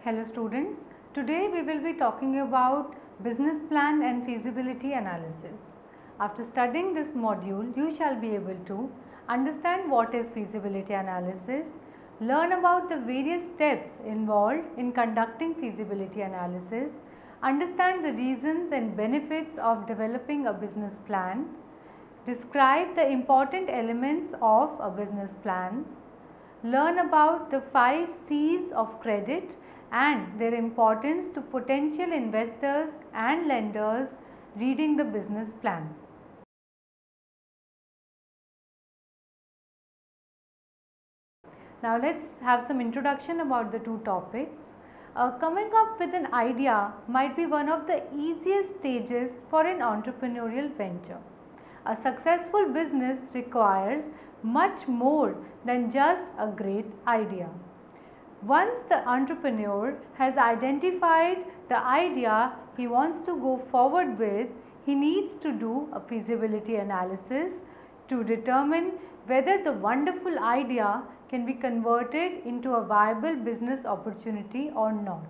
Hello students, today we will be talking about business plan and feasibility analysis. After studying this module, you shall be able to understand what is feasibility analysis, learn about the various steps involved in conducting feasibility analysis, understand the reasons and benefits of developing a business plan, describe the important elements of a business plan, learn about the 5 C's of credit and their importance to potential investors and lenders reading the business plan. Now let's have some introduction about the two topics. Coming up with an idea might be one of the easiest stages for an entrepreneurial venture. A successful business requires much more than just a great idea. Once the entrepreneur has identified the idea he wants to go forward with, he needs to do a feasibility analysis to determine whether the wonderful idea can be converted into a viable business opportunity or not.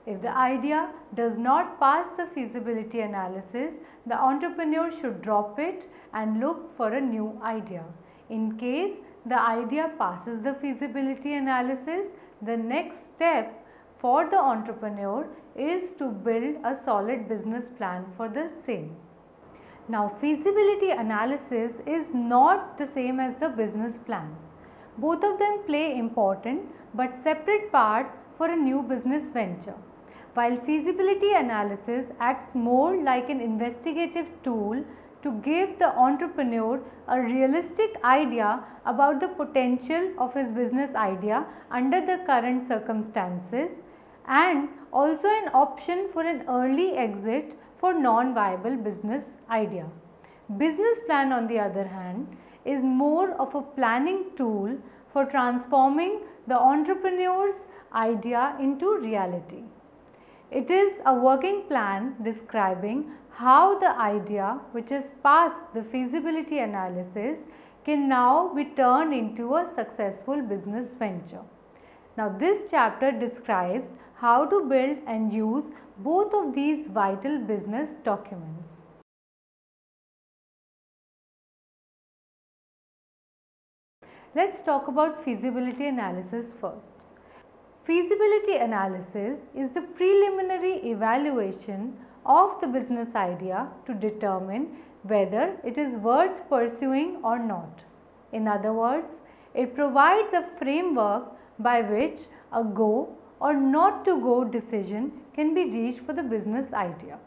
If the idea does not pass the feasibility analysis, the entrepreneur should drop it and look for a new idea. In case the idea passes the feasibility analysis, the next step for the entrepreneur is to build a solid business plan for the same. Now, feasibility analysis is not the same as the business plan. Both of them play important but separate parts for a new business venture. While feasibility analysis acts more like an investigative tool to give the entrepreneur a realistic idea about the potential of his business idea under the current circumstances and also an option for an early exit for non-viable business idea. Business plan, on the other hand, is more of a planning tool for transforming the entrepreneur's idea into reality. It is a working plan describing how the idea which has passed the feasibility analysis can now be turned into a successful business venture. Now, this chapter describes how to build and use both of these vital business documents. Let's talk about feasibility analysis first. Feasibility analysis is the preliminary evaluation of the business idea to determine whether it is worth pursuing or not. In other words, it provides a framework by which a go or not to go decision can be reached for the business idea.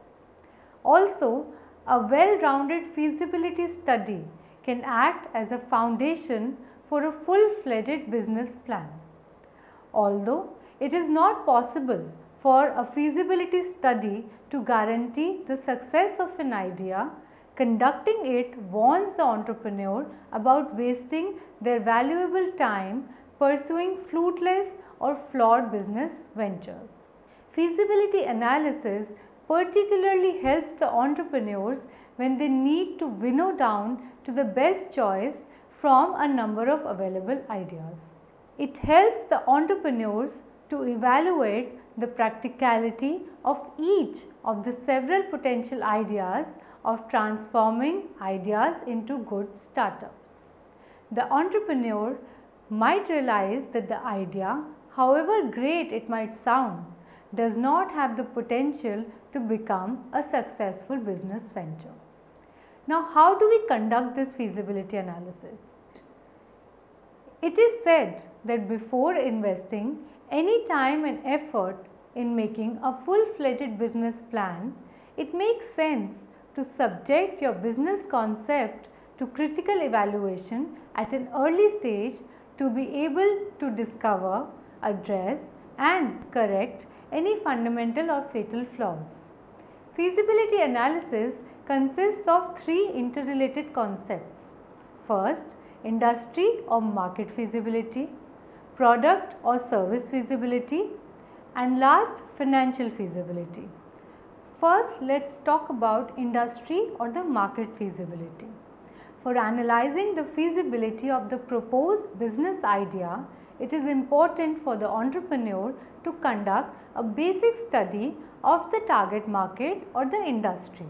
Also, a well-rounded feasibility study can act as a foundation for a full-fledged business plan. Although it is not possible for a feasibility study to guarantee the success of an idea, conducting it warns the entrepreneur about wasting their valuable time pursuing fruitless or flawed business ventures. Feasibility analysis particularly helps the entrepreneurs when they need to winnow down to the best choice from a number of available ideas. It helps the entrepreneurs to evaluate the practicality of each of the several potential ideas of transforming ideas into good startups. The entrepreneur might realize that the idea, however great it might sound, does not have the potential to become a successful business venture. Now, how do we conduct this feasibility analysis? It is said that before investing any time and effort in making a full-fledged business plan, it makes sense to subject your business concept to critical evaluation at an early stage to be able to discover, address and correct any fundamental or fatal flaws. Feasibility analysis consists of 3 interrelated concepts. First, industry or market feasibility, product or service feasibility and last, financial feasibility. First, let's talk about industry or the market feasibility. For analyzing the feasibility of the proposed business idea, it is important for the entrepreneur to conduct a basic study of the target market or the industry.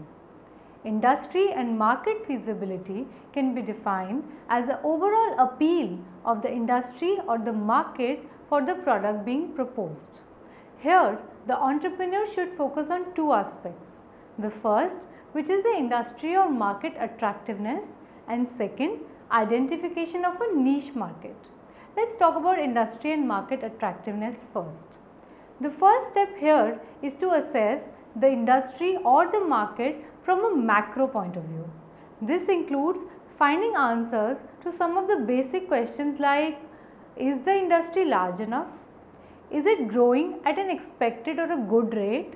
Industry and market feasibility can be defined as the overall appeal of the industry or the market for the product being proposed. Here, the entrepreneur should focus on two aspects. The first, which is the industry or market attractiveness, and second, identification of a niche market. Let's talk about industry and market attractiveness first. The first step here is to assess the industry or the market from a macro point of view. This includes finding answers to some of the basic questions like, is the industry large enough? Is it growing at an expected or a good rate?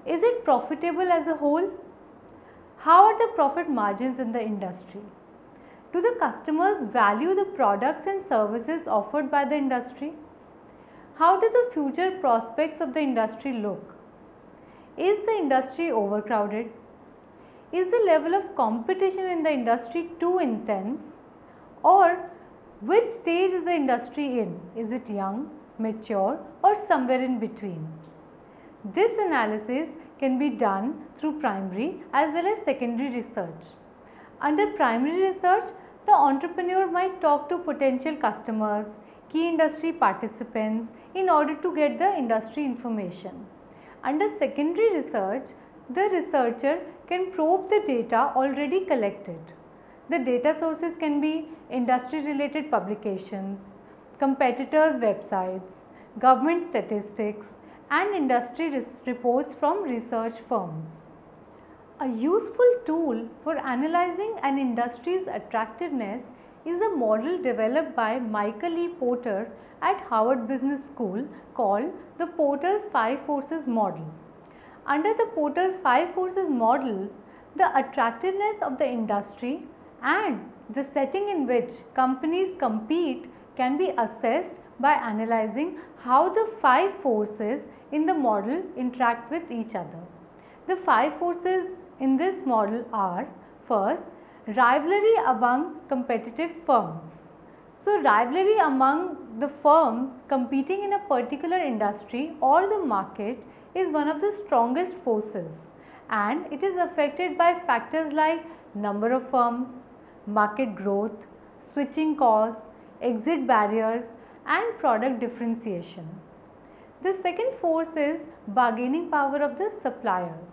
Is it profitable as a whole? How are the profit margins in the industry? Do the customers value the products and services offered by the industry? How do the future prospects of the industry look? Is the industry overcrowded? Is the level of competition in the industry too intense? Or which stage is the industry in? Is it young, mature, or somewhere in between? This analysis can be done through primary as well as secondary research. Under primary research, the entrepreneur might talk to potential customers, key industry participants in order to get the industry information. Under secondary research, the researcher can probe the data already collected. The data sources can be industry related publications, competitors' websites, government statistics, and industry reports from research firms. A useful tool for analyzing an industry's attractiveness is a model developed by Michael E. Porter at Harvard Business School called the Porter's 5 Forces Model. Under the Porter's 5 Forces Model, the attractiveness of the industry and the setting in which companies compete can be assessed by analyzing how the 5 forces in the model interact with each other. The 5 forces in this model are: first, rivalry among competitive firms. So, rivalry among the firms competing in a particular industry or the market is one of the strongest forces, and it is affected by factors like number of firms, market growth, switching costs, exit barriers, and product differentiation. The second force is bargaining power of the suppliers.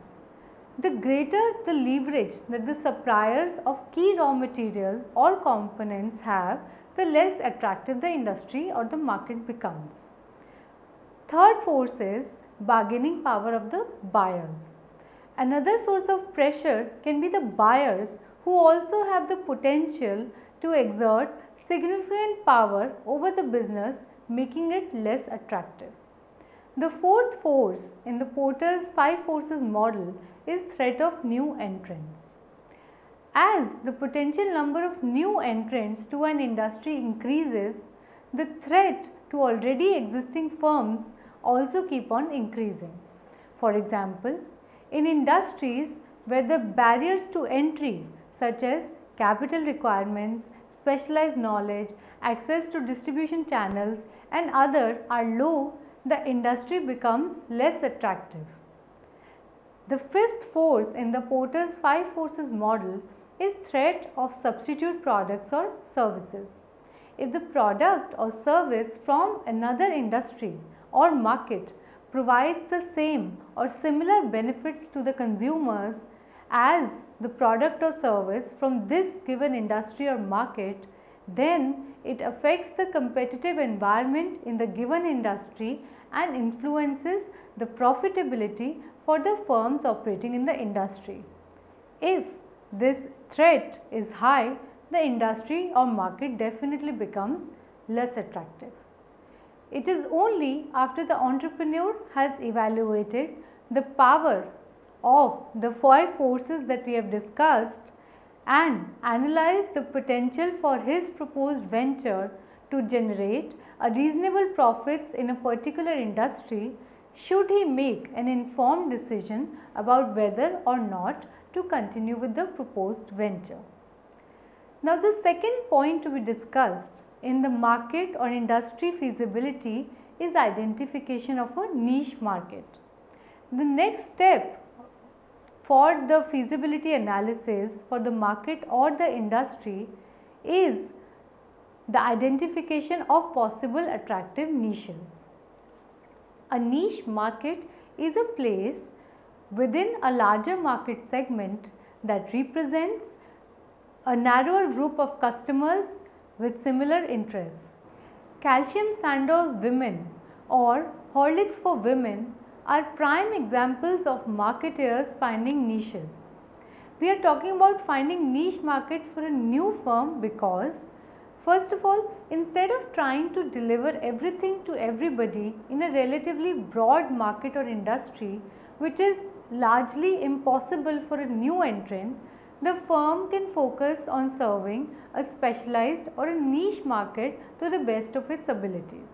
The greater the leverage that the suppliers of key raw material or components have, the less attractive the industry or the market becomes. Third force is bargaining power of the buyers. Another source of pressure can be the buyers, who also have the potential to exert significant power over the business, making it less attractive. The fourth force in the Porter's 5 forces model is threat of new entrants. As the potential number of new entrants to an industry increases, the threat to already existing firms also keep on increasing. For example, in industries where the barriers to entry such as capital requirements, specialized knowledge, access to distribution channels and other are low, the industry becomes less attractive. The fifth force in the Porter's 5 forces model is threat of substitute products or services. If the product or service from another industry or market provides the same or similar benefits to the consumers as the product or service from this given industry or market, then it affects the competitive environment in the given industry and influences the profitability for the firms operating in the industry. If this threat is high, the industry or market definitely becomes less attractive. It is only after the entrepreneur has evaluated the power of the 5 forces that we have discussed and analyzed the potential for his proposed venture to generate a reasonable profits in a particular industry, should he make an informed decision about whether or not to continue with the proposed venture. Now, the second point to be discussed in the market or industry feasibility is identification of a niche market. The next step for the feasibility analysis for the market or the industry is the identification of possible attractive niches. A niche market is a place within a larger market segment that represents a narrower group of customers with similar interests. Calcium Sandoz Women or Horlicks for Women are prime examples of marketeers finding niches. We are talking about finding niche market for a new firm because, first of all, instead of trying to deliver everything to everybody in a relatively broad market or industry, which is largely impossible for a new entrant, the firm can focus on serving a specialized or a niche market to the best of its abilities.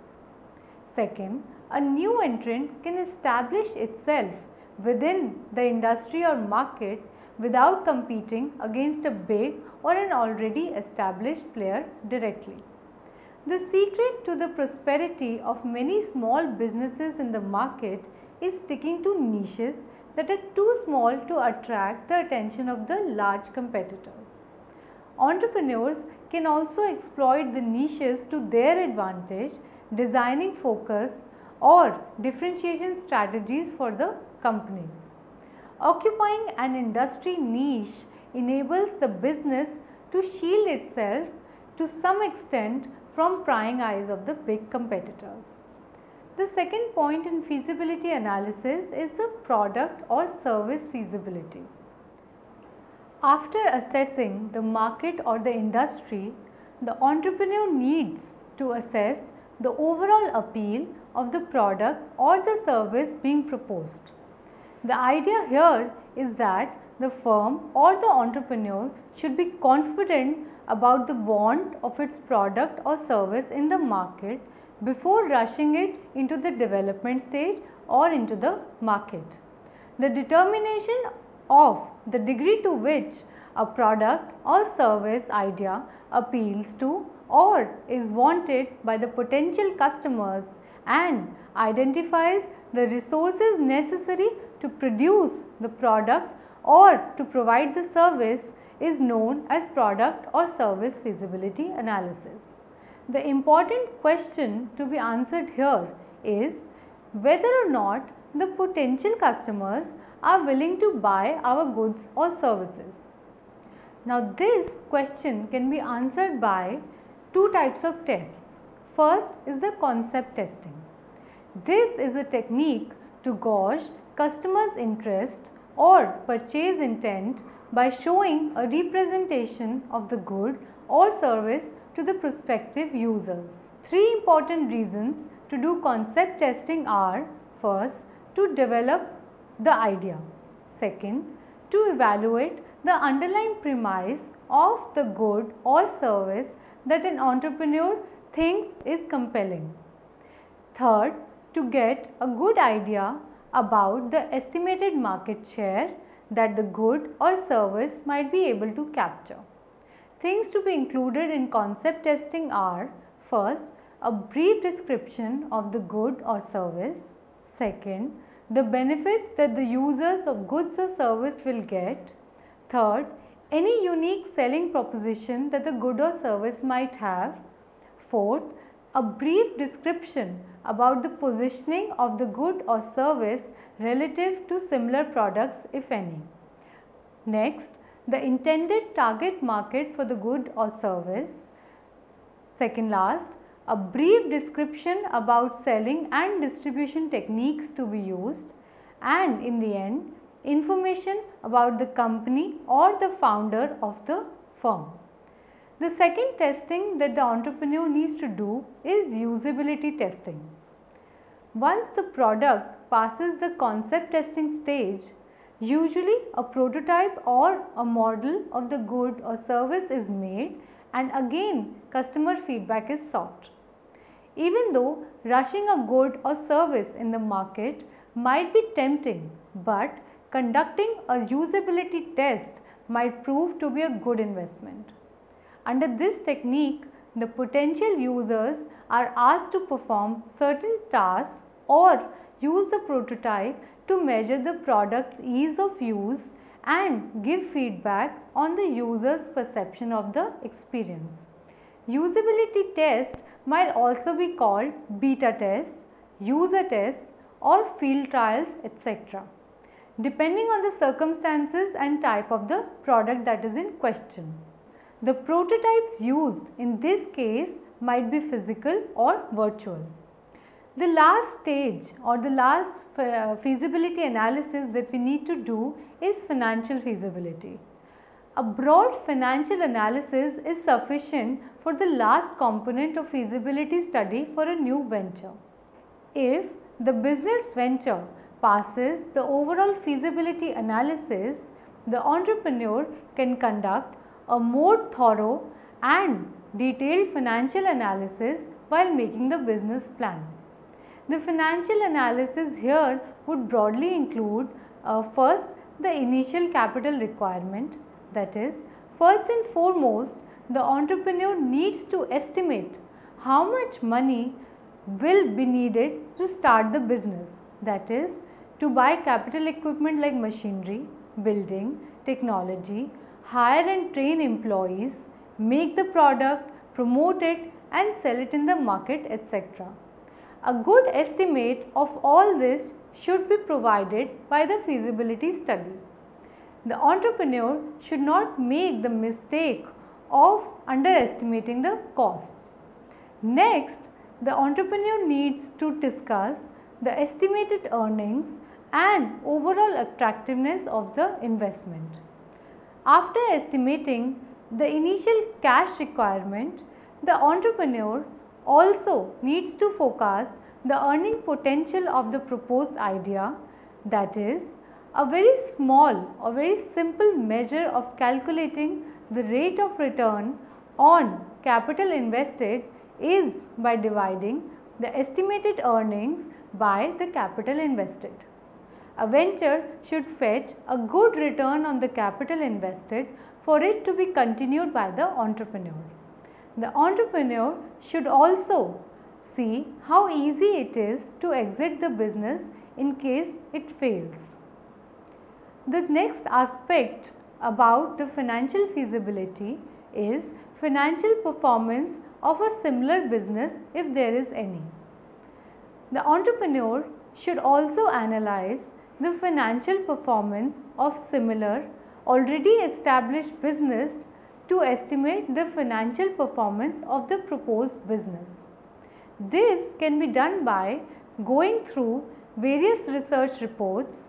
Second, a new entrant can establish itself within the industry or market without competing against a big or an already established player directly. The secret to the prosperity of many small businesses in the market is sticking to niches that are too small to attract the attention of the large competitors. Entrepreneurs can also exploit the niches to their advantage, designing focus or differentiation strategies for the companies. Occupying an industry niche enables the business to shield itself to some extent from prying eyes of the big competitors. The second point in feasibility analysis is the product or service feasibility. After assessing the market or the industry, the entrepreneur needs to assess the overall appeal of the product or the service being proposed. The idea here is that the firm or the entrepreneur should be confident about the want of its product or service in the market before rushing it into the development stage or into the market. The determination of the degree to which a product or service idea appeals to or is wanted by the potential customers and identifies the resources necessary to produce the product or to provide the service is known as product or service feasibility analysis. The important question to be answered here is whether or not the potential customers are willing to buy our goods or services. Now, this question can be answered by two types of tests. First is the concept testing. This is a technique to gauge customers' interest or purchase intent by showing a representation of the good or service to the prospective users. Three important reasons to do concept testing are: first, to develop the idea; second, to evaluate the underlying premise of the good or service that an entrepreneur thinks is compelling; third, to get a good idea about the estimated market share that the good or service might be able to capture. Things to be included in concept testing are: first, a brief description of the good or service; second, the benefits that the users of goods or service will get; third, any unique selling proposition that the good or service might have; fourth, a brief description about the positioning of the good or service relative to similar products, if any. Next, the intended target market for the good or service. Second last, a brief description about selling and distribution techniques to be used, and in the end, information about the company or the founder of the firm. The second testing that the entrepreneur needs to do is usability testing. Once the product passes the concept testing stage, usually a prototype or a model of the good or service is made, and again customer feedback is sought. Even though rushing a good or service in the market might be tempting, but conducting a usability test might prove to be a good investment. Under this technique, the potential users are asked to perform certain tasks or use the prototype to measure the product's ease of use and give feedback on the user's perception of the experience. Usability test might also be called beta tests, user tests or field trials, etc., depending on the circumstances and type of the product that is in question. The prototypes used in this case might be physical or virtual. The last stage or the last feasibility analysis that we need to do is financial feasibility. A broad financial analysis is sufficient for the last component of feasibility study for a new venture. If the business venture passes the overall feasibility analysis, the entrepreneur can conduct a more thorough and detailed financial analysis while making the business plan. The financial analysis here would broadly include first the initial capital requirement, that is, first and foremost the entrepreneur needs to estimate how much money will be needed to start the business, that is, to buy capital equipment like machinery, building, technology, hire and train employees, make the product, promote it and sell it in the market, etc. A good estimate of all this should be provided by the feasibility study. The entrepreneur should not make the mistake of underestimating the costs. Next, the entrepreneur needs to discuss the estimated earnings and overall attractiveness of the investment. After estimating the initial cash requirement, the entrepreneur also needs to forecast the earning potential of the proposed idea, that is, a very small or very simple measure of calculating the rate of return on capital invested is by dividing the estimated earnings by the capital invested. A venture should fetch a good return on the capital invested for it to be continued by the entrepreneur. The entrepreneur should also see how easy it is to exit the business in case it fails. The next aspect about the financial feasibility is financial performance of a similar business if there is any. The entrepreneur should also analyze the financial performance of similar already established business to estimate the financial performance of the proposed business. This can be done by going through various research reports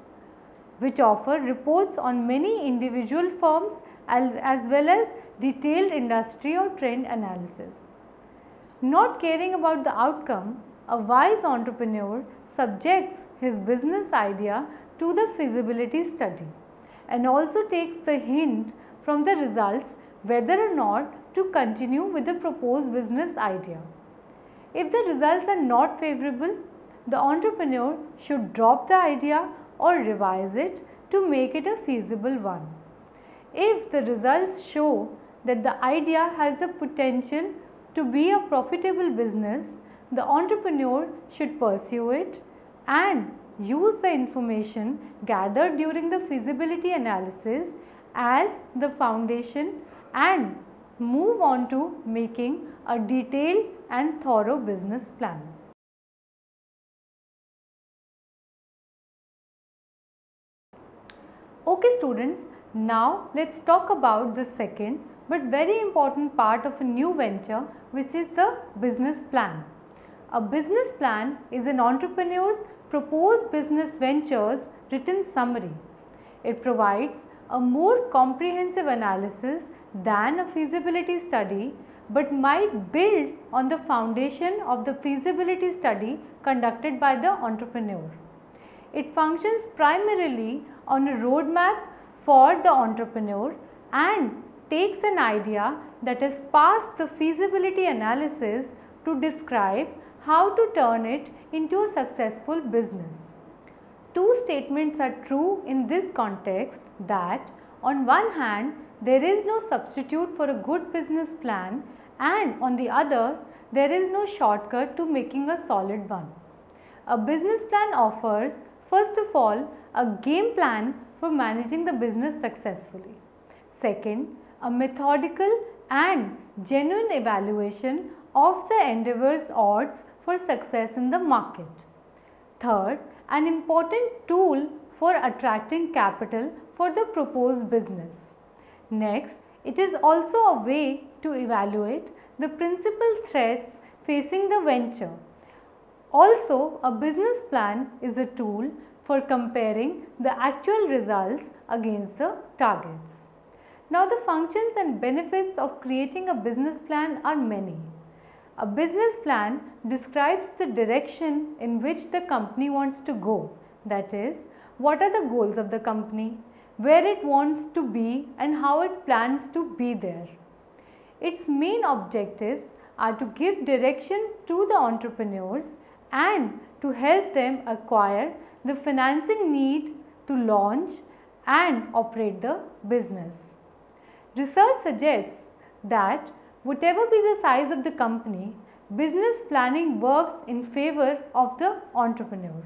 which offer reports on many individual firms as well as detailed industry or trend analysis. Not caring about the outcome, a wise entrepreneur subjects his business idea to the feasibility study and also takes the hint from the results whether or not to continue with the proposed business idea. If the results are not favorable, the entrepreneur should drop the idea or revise it to make it a feasible one. If the results show that the idea has the potential to be a profitable business, the entrepreneur should pursue it and use the information gathered during the feasibility analysis as the foundation and move on to making a detailed and thorough business plan. Okay students, now let's talk about the second but very important part of a new venture, which is the business plan. A business plan is an entrepreneur's proposed business venture's written summary. It provides a more comprehensive analysis than a feasibility study but might build on the foundation of the feasibility study conducted by the entrepreneur. It functions primarily on a roadmap for the entrepreneur and takes an idea that has passed the feasibility analysis to describe how to turn it into a successful business. Two statements are true in this context, that on one hand there is no substitute for a good business plan and on the other, there is no shortcut to making a solid one. A business plan offers, first of all, a game plan for managing the business successfully. Second, a methodical and genuine evaluation of the endeavor's odds for success in the market. Third, an important tool for attracting capital for the proposed business. Next, it is also a way to evaluate the principal threats facing the venture. Also, a business plan is a tool for comparing the actual results against the targets. Now, the functions and benefits of creating a business plan are many. A business plan describes the direction in which the company wants to go, that is, what are the goals of the company, where it wants to be and how it plans to be there. Its main objectives are to give direction to the entrepreneurs and to help them acquire the financing need to launch and operate the business. Research suggests that whatever be the size of the company, business planning works in favor of the entrepreneur.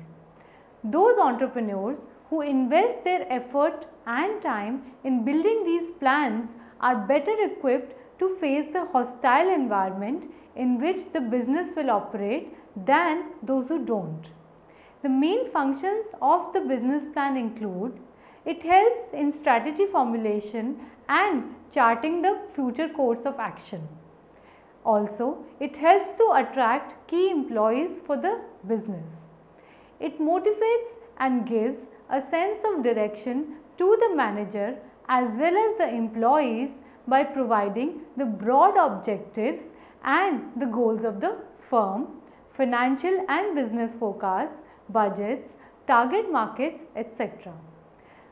Those entrepreneurs who invest their effort and time in building these plans are better equipped to face the hostile environment in which the business will operate than those who don't. The main functions of the business plan include: it helps in strategy formulation and charting the future course of action. Also, it helps to attract key employees for the business. It motivates and gives a sense of direction to the manager as well as the employees by providing the broad objectives and the goals of the firm, financial and business forecasts, budgets, target markets, etc.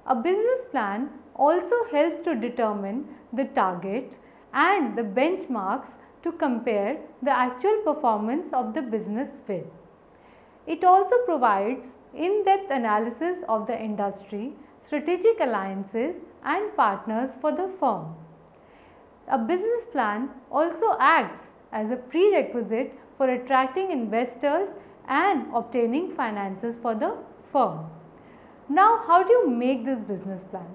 A business plan also helps to determine the target and the benchmarks to compare the actual performance of the business with. It also provides in-depth analysis of the industry, strategic alliances and partners for the firm. A business plan also acts as a prerequisite for attracting investors and obtaining finances for the firm. Now, how do you make this business plan?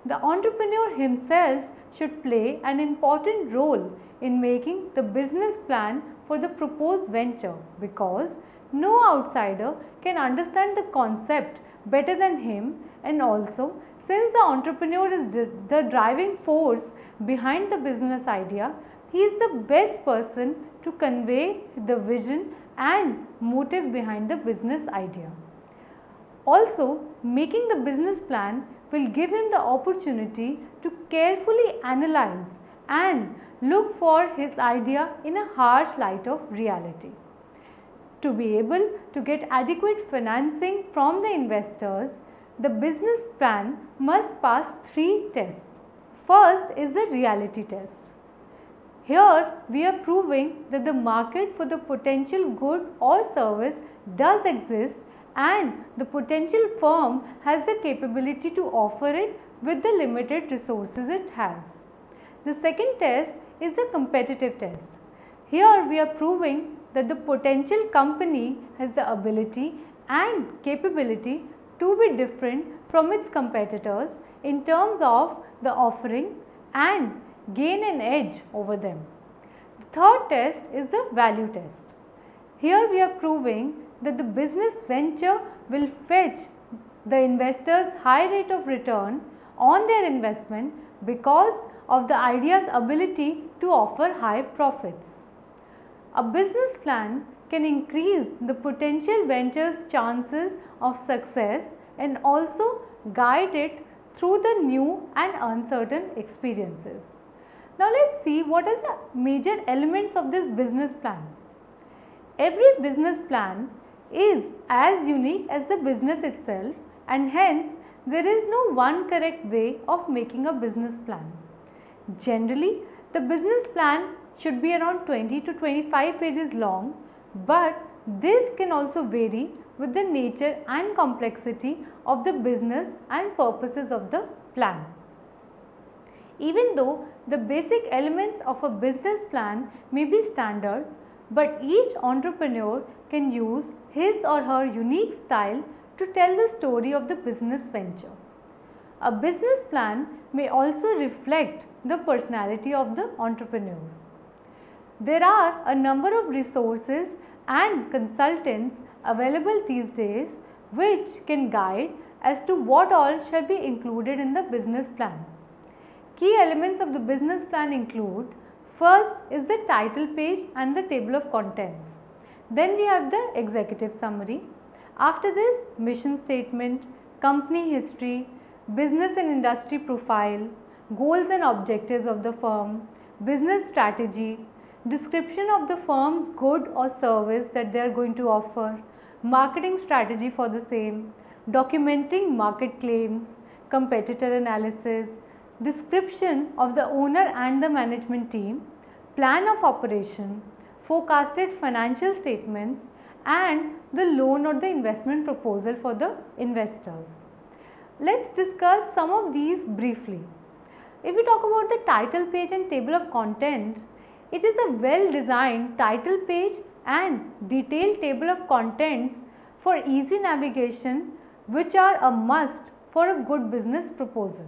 The entrepreneur himself should play an important role in making the business plan for the proposed venture, because no outsider can understand the concept better than him, and also since the entrepreneur is the driving force behind the business idea, he is the best person to convey the vision and motive behind the business idea. Also, making the business plan will give him the opportunity to carefully analyze and look for his idea in a harsh light of reality. To be able to get adequate financing from the investors, the business plan must pass 3 tests. First is the reality test. Here we are proving that the market for the potential good or service does exist and the potential firm has the capability to offer it with the limited resources it has. The second test is the competitive test. Here we are proving that the potential company has the ability and capability to be different from its competitors in terms of the offering and gain an edge over them. The third test is the value test. Here we are proving that the business venture will fetch the investors high rate of return on their investment because of the idea's ability to offer high profits. A business plan can increase the potential venture's chances of success and also guide it through the new and uncertain experiences. Now, let us see what are the major elements of this business plan. Every business plan is as unique as the business itself, and hence there is no one correct way of making a business plan. Generally, the business plan should be around 20 to 25 pages long, but this can also vary with the nature and complexity of the business and purposes of the plan. Even though the basic elements of a business plan may be standard, but each entrepreneur can use his or her unique style to tell the story of the business venture. A business plan may also reflect the personality of the entrepreneur. There are a number of resources and consultants available these days which can guide as to what all shall be included in the business plan. Key elements of the business plan include: first is the title page and the table of contents. Then we have the executive summary. After this, mission statement, company history, business and industry profile, goals and objectives of the firm, business strategy, description of the firm's good or service that they are going to offer, marketing strategy for the same, documenting market claims, competitor analysis, description of the owner and the management team, plan of operation, forecasted financial statements, and the loan or the investment proposal for the investors. Let's discuss some of these briefly. If we talk about the title page and table of content, it is a well designed title page and detailed table of contents for easy navigation, which are a must for a good business proposal.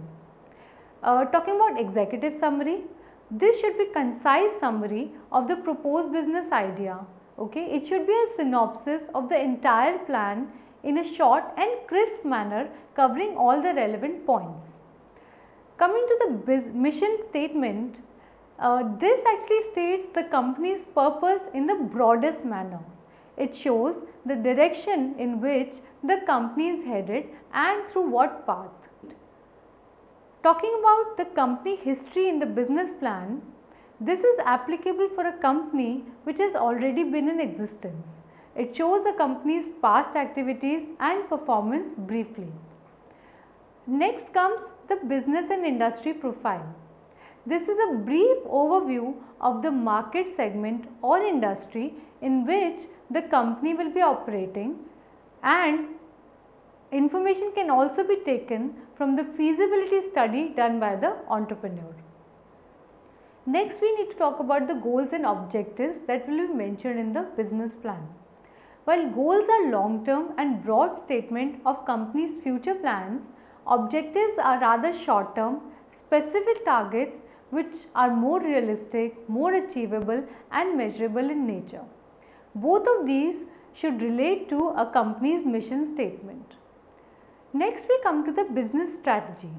Talking about executive summary, this should be concise summary of the proposed business idea. Okay, it should be a synopsis of the entire plan in a short and crisp manner covering all the relevant points. Coming to the mission statement, this actually states the company's purpose in the broadest manner. It shows the direction in which the company is headed and through what path. Talking about the company history in the business plan, this is applicable for a company which has already been in existence. It shows the company's past activities and performance briefly. Next comes the business and industry profile. This is a brief overview of the market segment or industry in which the company will be operating, and information can also be taken from the feasibility study done by the entrepreneur. Next, we need to talk about the goals and objectives that will be mentioned in the business plan. While goals are long-term and broad statement of company's future plans, objectives are rather short-term, specific targets which are more realistic, more achievable and measurable in nature. Both of these should relate to a company's mission statement. Next, we come to the business strategy.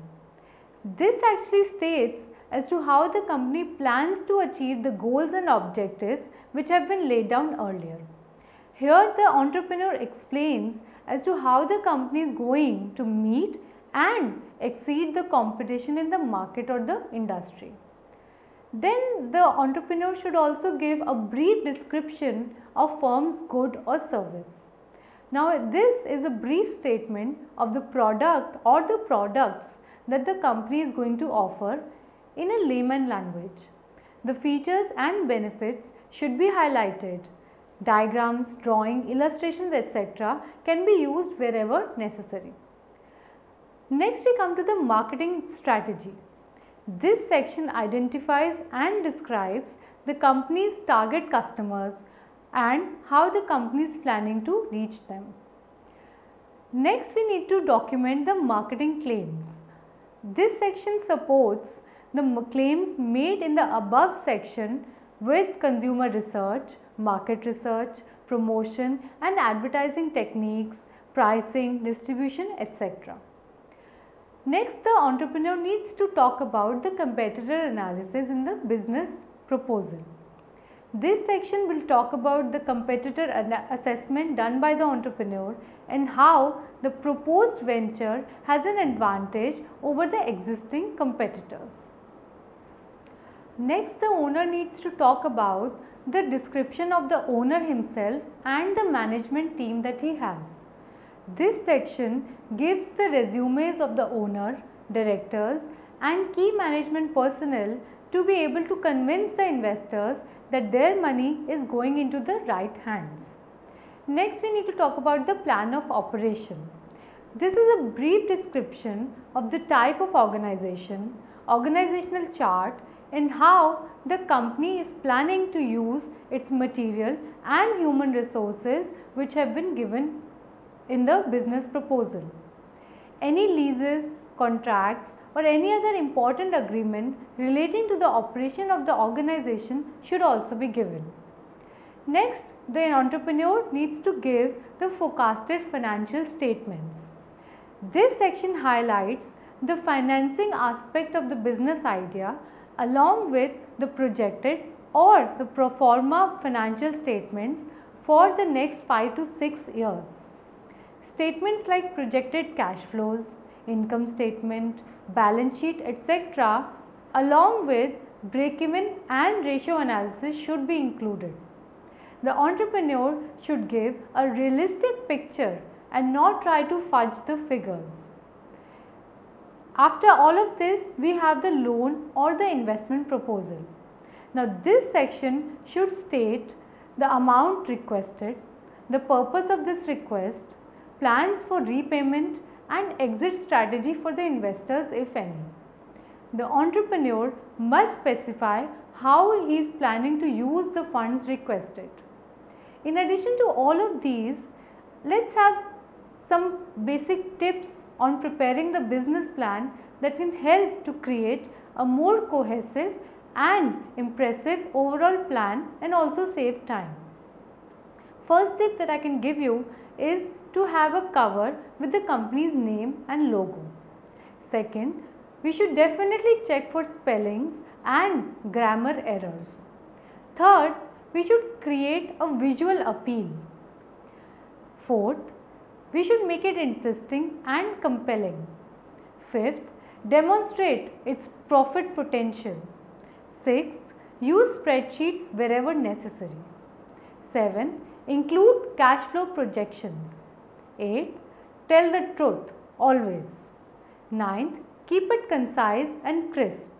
This actually states as to how the company plans to achieve the goals and objectives which have been laid down earlier. Here the entrepreneur explains as to how the company is going to meet and exceed the competition in the market or the industry. Then the entrepreneur should also give a brief description of firm's good or service. Now this is a brief statement of the product or the products that the company is going to offer in a layman language. The features and benefits should be highlighted. Diagrams, drawing, illustrations, etc. can be used wherever necessary. Next, we come to the marketing strategy. This section identifies and describes the company's target customers and how the company is planning to reach them. Next, we need to document the marketing claims. This section supports the claims made in the above section with consumer research, market research, promotion and advertising techniques, pricing, distribution, etc. Next, the entrepreneur needs to talk about the competitor analysis in the business proposal. This section will talk about the competitor assessment done by the entrepreneur and how the proposed venture has an advantage over the existing competitors. Next, the owner needs to talk about the description of the owner himself and the management team that he has. This section gives the resumes of the owner, directors and key management personnel to be able to convince the investors that their money is going into the right hands. Next, we need to talk about the plan of operation. This is a brief description of the type of organization, organizational chart and how the company is planning to use its material and human resources which have been given in the business proposal. Any leases, contracts or any other important agreement relating to the operation of the organization should also be given. Next, the entrepreneur needs to give the forecasted financial statements. This section highlights the financing aspect of the business idea along with the projected or the pro forma financial statements for the next 5 to 6 years. Statements like projected cash flows, income statement, balance sheet, etc. along with break-even and ratio analysis should be included. The entrepreneur should give a realistic picture and not try to fudge the figures. After all of this, we have the loan or the investment proposal. Now this section should state the amount requested, the purpose of this request, plans for repayment and exit strategy for the investors if any. The entrepreneur must specify how he is planning to use the funds requested. In addition to all of these, let's have some basic tips on preparing the business plan that can help to create a more cohesive and impressive overall plan and also save time. First tip that I can give you is to have a cover with the company's name and logo. Second, we should definitely check for spellings and grammar errors. Third, we should create a visual appeal. Fourth, we should make it interesting and compelling. Fifth, demonstrate its profit potential. Sixth, use spreadsheets wherever necessary. 7. Include cash flow projections. 8. Tell the truth always. 9. Keep it concise and crisp.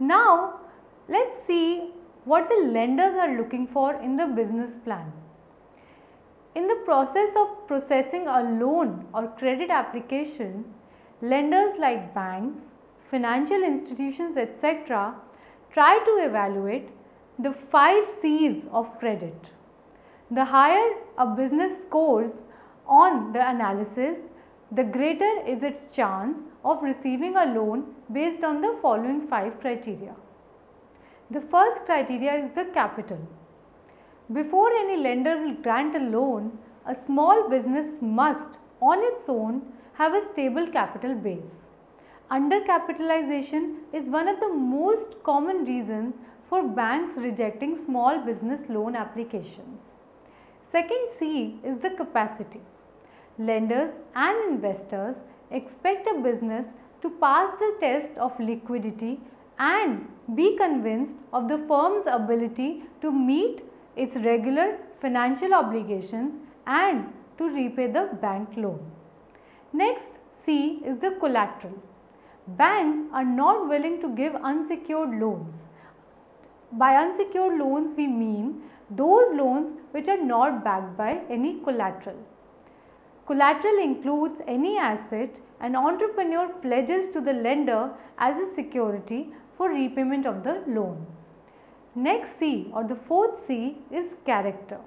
Now, let's see what the lenders are looking for in the business plan. In the process of processing a loan or credit application, lenders like banks, financial institutions, etc. try to evaluate the 5 C's of credit. The higher a business scores on the analysis, the greater is its chance of receiving a loan based on the following 5 criteria. The first criteria is the capital. Before any lender will grant a loan, a small business must on its own have a stable capital base. Undercapitalization is one of the most common reasons for banks rejecting small business loan applications. Second C is the capacity. Lenders and investors expect a business to pass the test of liquidity and be convinced of the firm's ability to meet its regular financial obligations and to repay the bank loan. Next C is the collateral. Banks are not willing to give unsecured loans. By unsecured loans we mean those loans which are not backed by any collateral. Collateral includes any asset an entrepreneur pledges to the lender as a security for repayment of the loan. Next C or the fourth C is character.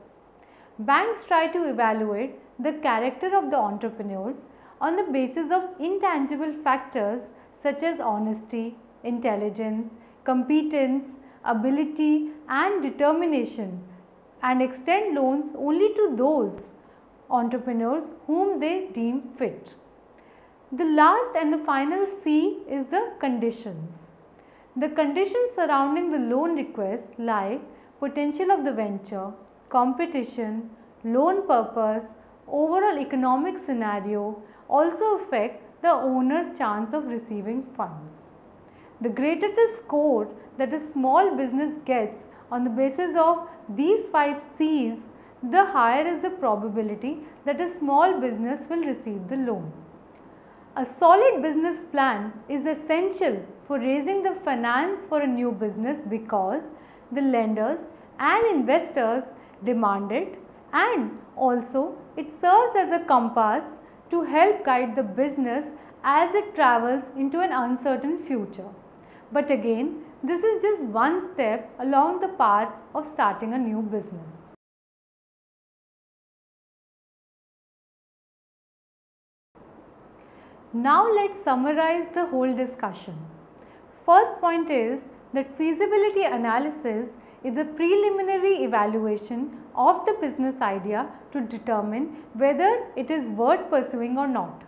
Banks try to evaluate the character of the entrepreneurs on the basis of intangible factors such as honesty, intelligence, competence, ability and determination, and extend loans only to those entrepreneurs whom they deem fit. The last and the final C is the conditions. The conditions surrounding the loan request like potential of the venture, competition, loan purpose, overall economic scenario also affect the owner's chance of receiving funds. The greater the score that a small business gets on the basis of these 5 C's, the higher is the probability that a small business will receive the loan. A solid business plan is essential for raising the finance for a new business because the lenders and investors demand it, and also it serves as a compass to help guide the business as it travels into an uncertain future. But again, this is just one step along the path of starting a new business. Now let's summarize the whole discussion. First point is that feasibility analysis is a preliminary evaluation of the business idea to determine whether it is worth pursuing or not.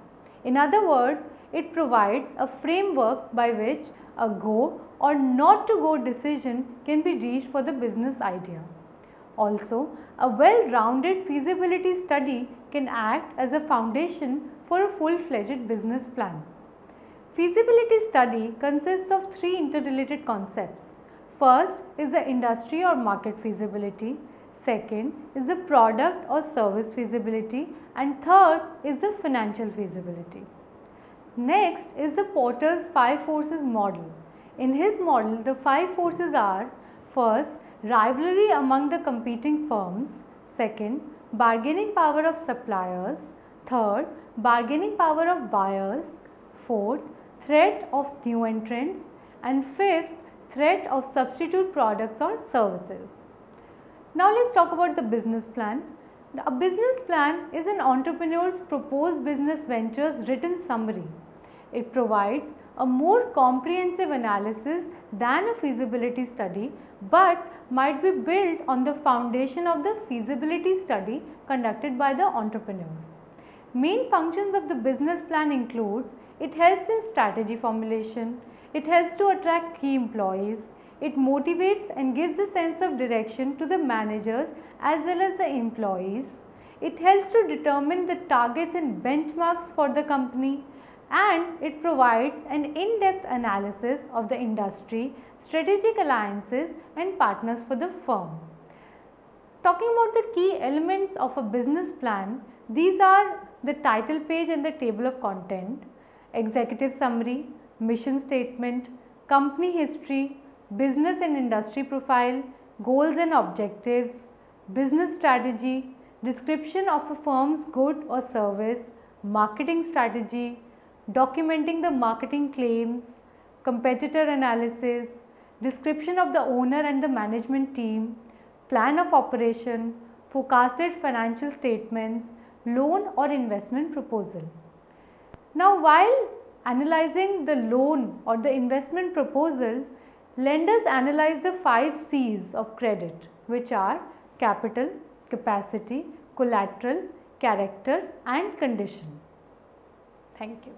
In other words, it provides a framework by which a go or not to go decision can be reached for the business idea. Also, a well-rounded feasibility study can act as a foundation for a full-fledged business plan. Feasibility study consists of three interrelated concepts. First is the industry or market feasibility, second is the product or service feasibility, and third is the financial feasibility. Next is the Porter's 5 forces model. In his model, the 5 forces are: first, rivalry among the competing firms, second, bargaining power of suppliers, third, bargaining power of buyers, fourth, threat of new entrants, and fifth, threat of substitute products or services. Now let's talk about the business plan. A business plan is an entrepreneur's proposed business venture's written summary. It provides a more comprehensive analysis than a feasibility study, but might be built on the foundation of the feasibility study conducted by the entrepreneur. Main functions of the business plan include: it helps in strategy formulation, it helps to attract key employees, it motivates and gives a sense of direction to the managers as well as the employees, it helps to determine the targets and benchmarks for the company, and it provides an in-depth analysis of the industry, strategic alliances and partners for the firm. Talking about the key elements of a business plan, these are the title page and the table of content, executive summary, mission statement, company history, business and industry profile, goals and objectives, business strategy, description of a firm's good or service, marketing strategy, documenting the marketing claims, competitor analysis, description of the owner and the management team, plan of operation, forecasted financial statements, loan or investment proposal. Now, while analyzing the loan or the investment proposal, lenders analyze the 5 C's of credit, which are capital, capacity, collateral, character and condition. Thank you.